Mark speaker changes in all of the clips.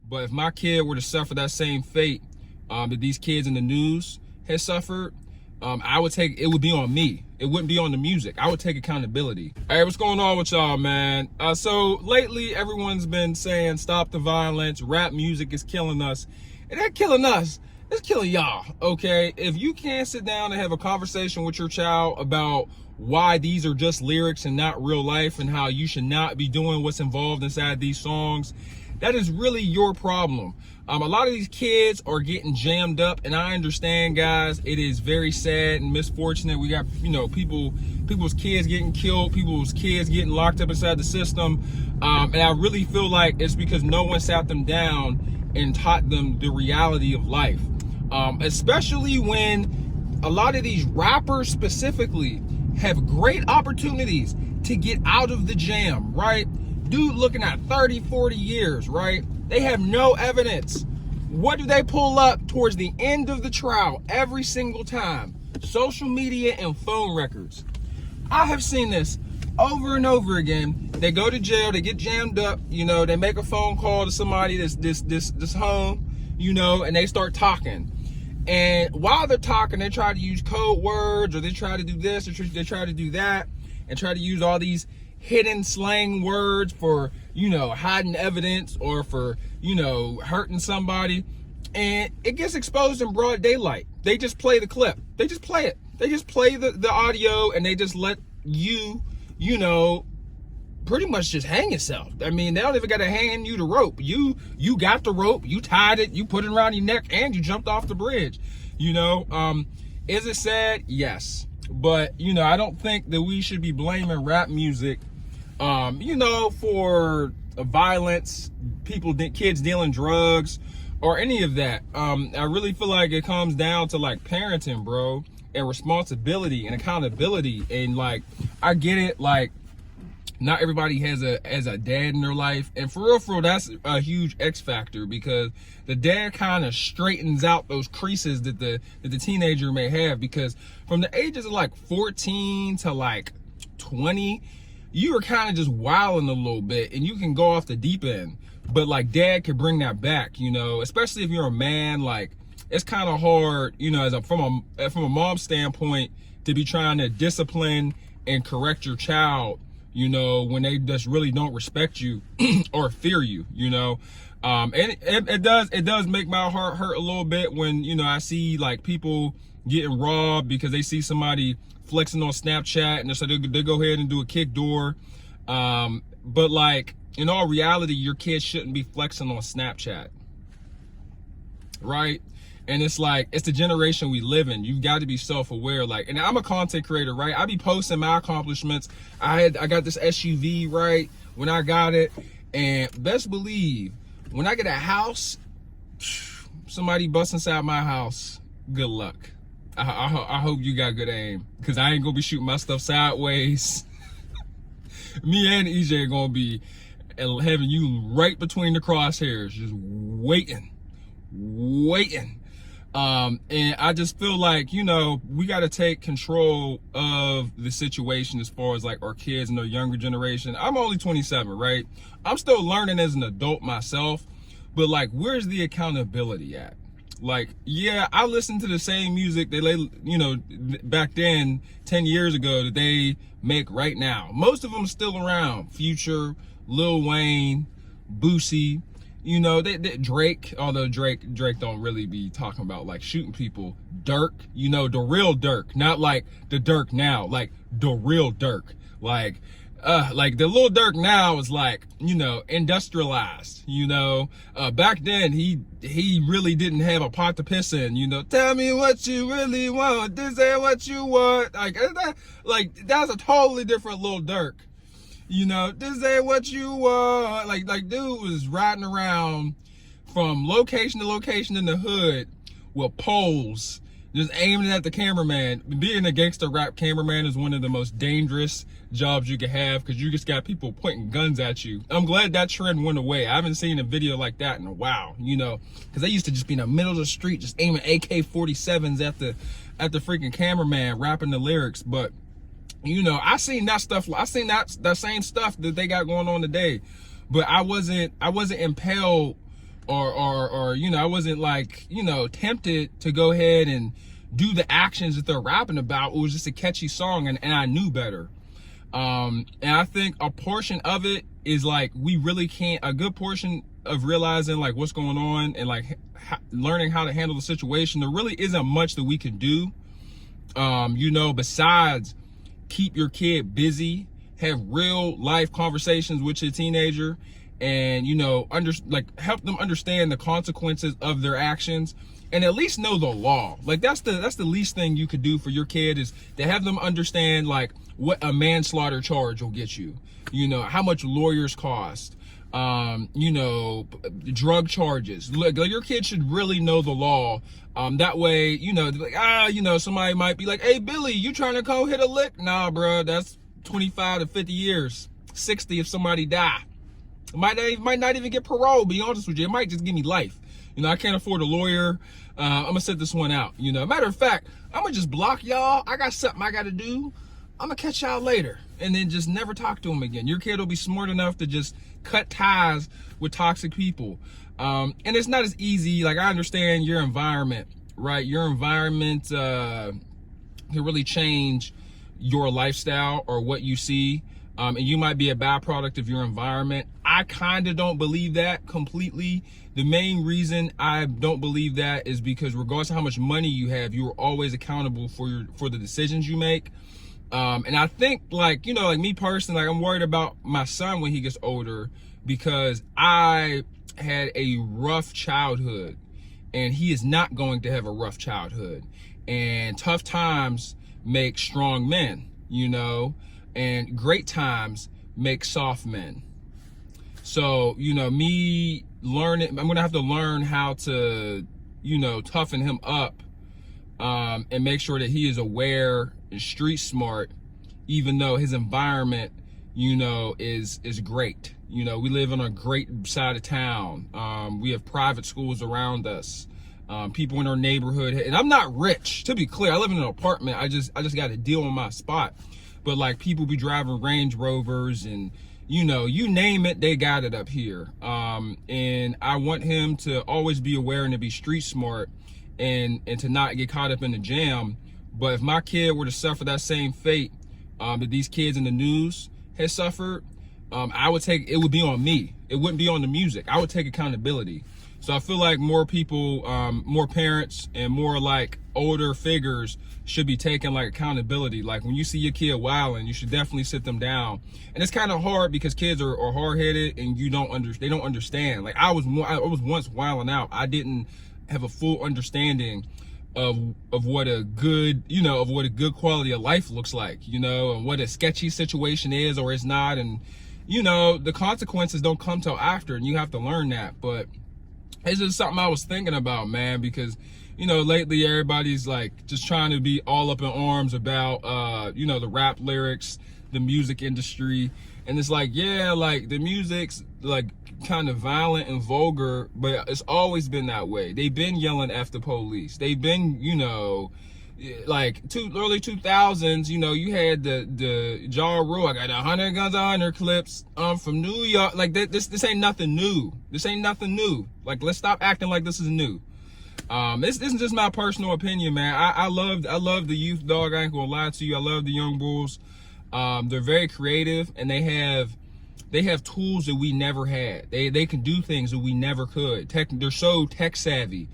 Speaker 1: But if my kid were to suffer that same fate that these kids in the news has suffered, it would be on me. It wouldn't be on the music. I would take accountability. All right, what's going on with y'all, man? So lately, everyone's been saying, stop the violence. Rap music is killing us. It ain't killing us. It's killing y'all, okay? If you can't sit down and have a conversation with your child about why these are just lyrics and not real life and how you should not be doing what's involved inside these songs, that is really your problem. A lot of these kids are getting jammed up, and I understand, guys, it is very sad and misfortunate. We got, people's kids getting killed, people's kids getting locked up inside the system. And I really feel like it's because no one sat them down and taught them the reality of life. Especially when a lot of these rappers specifically have great opportunities to get out of the jam, right? Dude looking at 30, 40 years, right? They have no evidence. What do they pull up towards the end of the trial every single time? Social media and phone records. I have seen this over and over again. They go to jail, they get jammed up, they make a phone call to somebody that's home, and they start talking. And while they're talking, they try to use code words, or they try to do this, or they try to do that, and try to use all these hidden slang words for, hiding evidence or for, hurting somebody. And it gets exposed in broad daylight. They just play the clip. They just play it. They just play the audio, and they just let you, pretty much just hang yourself. I mean, they don't even got to hand you the rope. You got the rope, you tied it, you put it around your neck, and you jumped off the bridge. Is it sad? Yes. But, I don't think that we should be blaming rap music, for violence, kids dealing drugs, or any of that. I really feel like it comes down to like parenting, bro, and responsibility and accountability. And like, I get it, like, not everybody has a dad in their life, and for real, that's a huge X factor, because the dad kind of straightens out those creases that the teenager may have. Because from the ages of like 14 to like 20, you are kind of just wilding a little bit, and you can go off the deep end. But like, dad can bring that back, especially if you're a man. Like, it's kind of hard, from a mom's standpoint, to be trying to discipline and correct your child, when they just really don't respect you or fear you, and it does make my heart hurt a little bit when, I see like people getting robbed because they see somebody flexing on Snapchat, and so they go ahead and do a kick door. But like, in all reality, your kids shouldn't be flexing on Snapchat, right? And it's like, it's the generation we live in. You've got to be self-aware. Like, and I'm a content creator, right? I be posting my accomplishments. I got this SUV, right, when I got it. And best believe, when I get a house, somebody busts inside my house, good luck. I hope you got good aim, because I ain't gonna be shooting my stuff sideways. Me and EJ are gonna be having you right between the crosshairs, just waiting. And I just feel like, we got to take control of the situation as far as like our kids and the younger generation. I'm only 27, right? I'm still learning as an adult myself, but like, where's the accountability at? Like, yeah, I listen to the same music that back then, 10 years ago, that they make right now. Most of them still around. Future, Lil Wayne, Boosie, they Drake, although Drake don't really be talking about like shooting people. Dirk, the real Dirk, not like the Dirk now, like the real Dirk. Like the little Dirk now is like, industrialized, back then he really didn't have a pot to piss in, tell me what you really want, this ain't what you want. That's a totally different little Dirk. This ain't what you want. Like dude was riding around from location to location in the hood with poles, just aiming at the cameraman. Being a gangster rap cameraman is one of the most dangerous jobs you can have, because you just got people pointing guns at you. I'm glad that trend went away. I haven't seen a video like that in a while, because they used to just be in the middle of the street, just aiming AK-47s at the freaking cameraman, rapping the lyrics. But I seen that stuff. I seen that same stuff that they got going on today, but I wasn't impelled or you know, I wasn't like, you know, tempted to go ahead and do the actions that they're rapping about. It was just a catchy song, and I knew better. And I think a portion of it is like, we really can't, a good portion of realizing like what's going on and like learning how to handle the situation. There really isn't much that we can do, you know, besides keep your kid busy, have real life conversations with your teenager, and, you know, help them understand the consequences of their actions, and at least know the law. Like that's the least thing you could do for your kid, is to have them understand like what a manslaughter charge will get you, you know, how much lawyers cost, you know, drug charges. Look, your kid should really know the law. That way, you know, like, you know, somebody might be like, hey, Billy, you trying to go hit a lick? Nah, bro, that's 25 to 50 years, 60 if somebody die. Might not even get parole, be honest with you. It might just give me life. You know, I can't afford a lawyer. I'm gonna sit this one out. You know, matter of fact, I'm gonna just block y'all. I got something I gotta do. I'm gonna catch y'all later, and then just never talk to them again. Your kid will be smart enough to just cut ties with toxic people. And it's not as easy. Like, I understand your environment, right? Your environment can really change your lifestyle or what you see. And you might be a byproduct of your environment. I kind of don't believe that completely. The main reason I don't believe that is because regardless of how much money you have, you are always accountable for the decisions you make. And I think, like, you know, like me personally, like, I'm worried about my son when he gets older, because I had a rough childhood, and he is not going to have a rough childhood. And tough times make strong men, you know, and great times make soft men. So, you know, me learning, I'm gonna have to learn how to, you know, toughen him up, and make sure that he is aware and street smart, even though his environment, you know, is great. You know, we live on a great side of town. We have private schools around us. People in our neighborhood, and I'm not rich, to be clear. I live in an apartment. I just got to deal with my spot. But like, people be driving Range Rovers, and, you know, you name it, they got it up here. And I want him to always be aware and to be street smart, and to not get caught up in the jam. But if my kid were to suffer that same fate that these kids in the news has suffered, it would be on me. It wouldn't be on the music. I would take accountability. So I feel like more people, more parents, and more like older figures should be taking like accountability. Like, when you see your kid wilding, you should definitely sit them down. And it's kind of hard because kids are hard-headed, and they don't understand. Like, I was once wilding out. I didn't have a full understanding of what a good, you know, of what a good quality of life looks like, you know, and what a sketchy situation is or is not. And, you know, the consequences don't come till after, and you have to learn that. But it's just something I was thinking about, man, because, you know, lately everybody's like just trying to be all up in arms about, you know, the rap lyrics, the music industry. And it's like, yeah, like, the music's like kind of violent and vulgar, but it's always been that way. They've been yelling F the police. They've been, you know, like early 2000s, you know, you had the Ja Rule, I got 100 guns, 100 clips, from New York. Like, this ain't nothing new. This ain't nothing new. Like, let's stop acting like this is new. This is just my personal opinion, man. I love the youth, dog. I ain't gonna lie to you. I love the young bulls. They're very creative, and they have tools that we never had. They can do things that we never could. They're so tech savvy.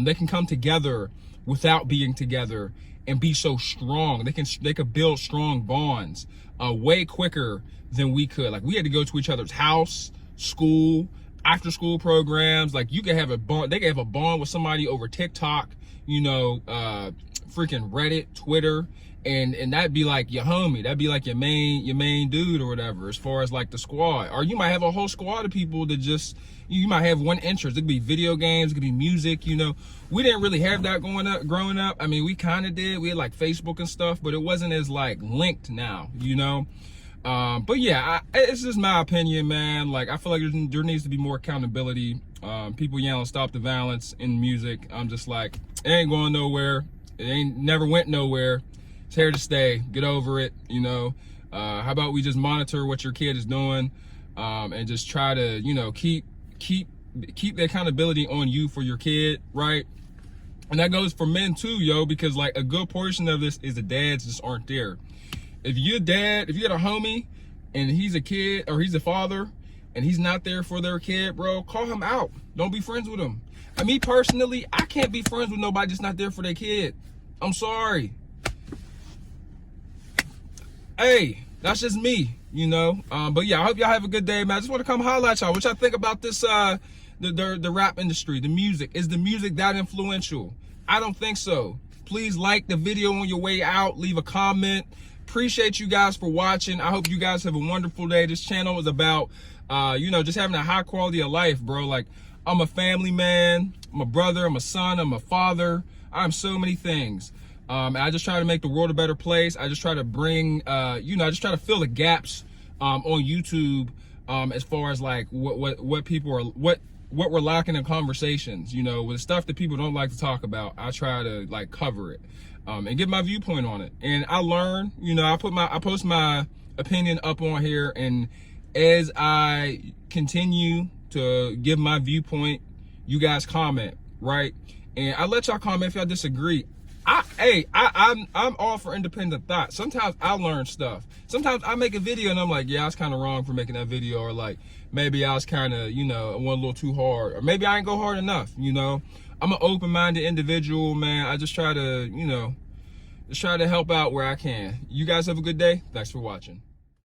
Speaker 1: They can come together without being together and be so strong. They could build strong bonds way quicker than we could. Like, we had to go to each other's house, school, after school programs. Like, you could have a bond. They could have a bond with somebody over TikTok, you know, freaking Reddit, Twitter. And that'd be like your homie. That'd be like your main dude or whatever, as far as like the squad. Or you might have a whole squad of people that just, you might have one interest. It could be video games, it could be music, you know. We didn't really have that growing up. I mean, we kind of did. We had like Facebook and stuff, but it wasn't as like linked now, you know. But yeah, it's just my opinion, man. Like, I feel like there needs to be more accountability. People yelling stop the violence in music. I'm just like, it ain't going nowhere. It ain't never went nowhere. It's here to stay. Get over it, you know. How about we just monitor what your kid is doing, and just try to, you know, keep keep the accountability on you for your kid, right? And that goes for men too, yo, because like a good portion of this is the dads just aren't there. If you're a dad, if you got a homie and he's a kid or he's a father and he's not there for their kid, bro, call him out. Don't be friends with him. And me personally, I can't be friends with nobody that's not there for their kid. I'm sorry. Hey, that's just me, you know. But yeah, I hope y'all have a good day, man. I just want to come holler at y'all. What y'all think about this, the rap industry, the music? Is the music that influential? I don't think so. Please like the video on your way out. Leave a comment. Appreciate you guys for watching. I hope you guys have a wonderful day. This channel is about, you know, just having a high quality of life, bro. Like, I'm a family man. I'm a brother. I'm a son. I'm a father. I'm so many things. I just try to make the world a better place. I just try to bring, you know, I just try to fill the gaps on YouTube as far as like what people are, what we're lacking in conversations, you know, with stuff that people don't like to talk about. I try to like cover it and give my viewpoint on it. And I learn, you know, I post my opinion up on here, and as I continue to give my viewpoint, you guys comment, right? And I let y'all comment if y'all disagree. I'm all for independent thought. Sometimes I learn stuff. Sometimes I make a video and I'm like, yeah, I was kind of wrong for making that video, or like maybe I was kind of, you know, went a little too hard, or maybe I didn't go hard enough. You know, I'm an open-minded individual, man. I just try to, you know, just try to help out where I can. You guys have a good day. Thanks for watching.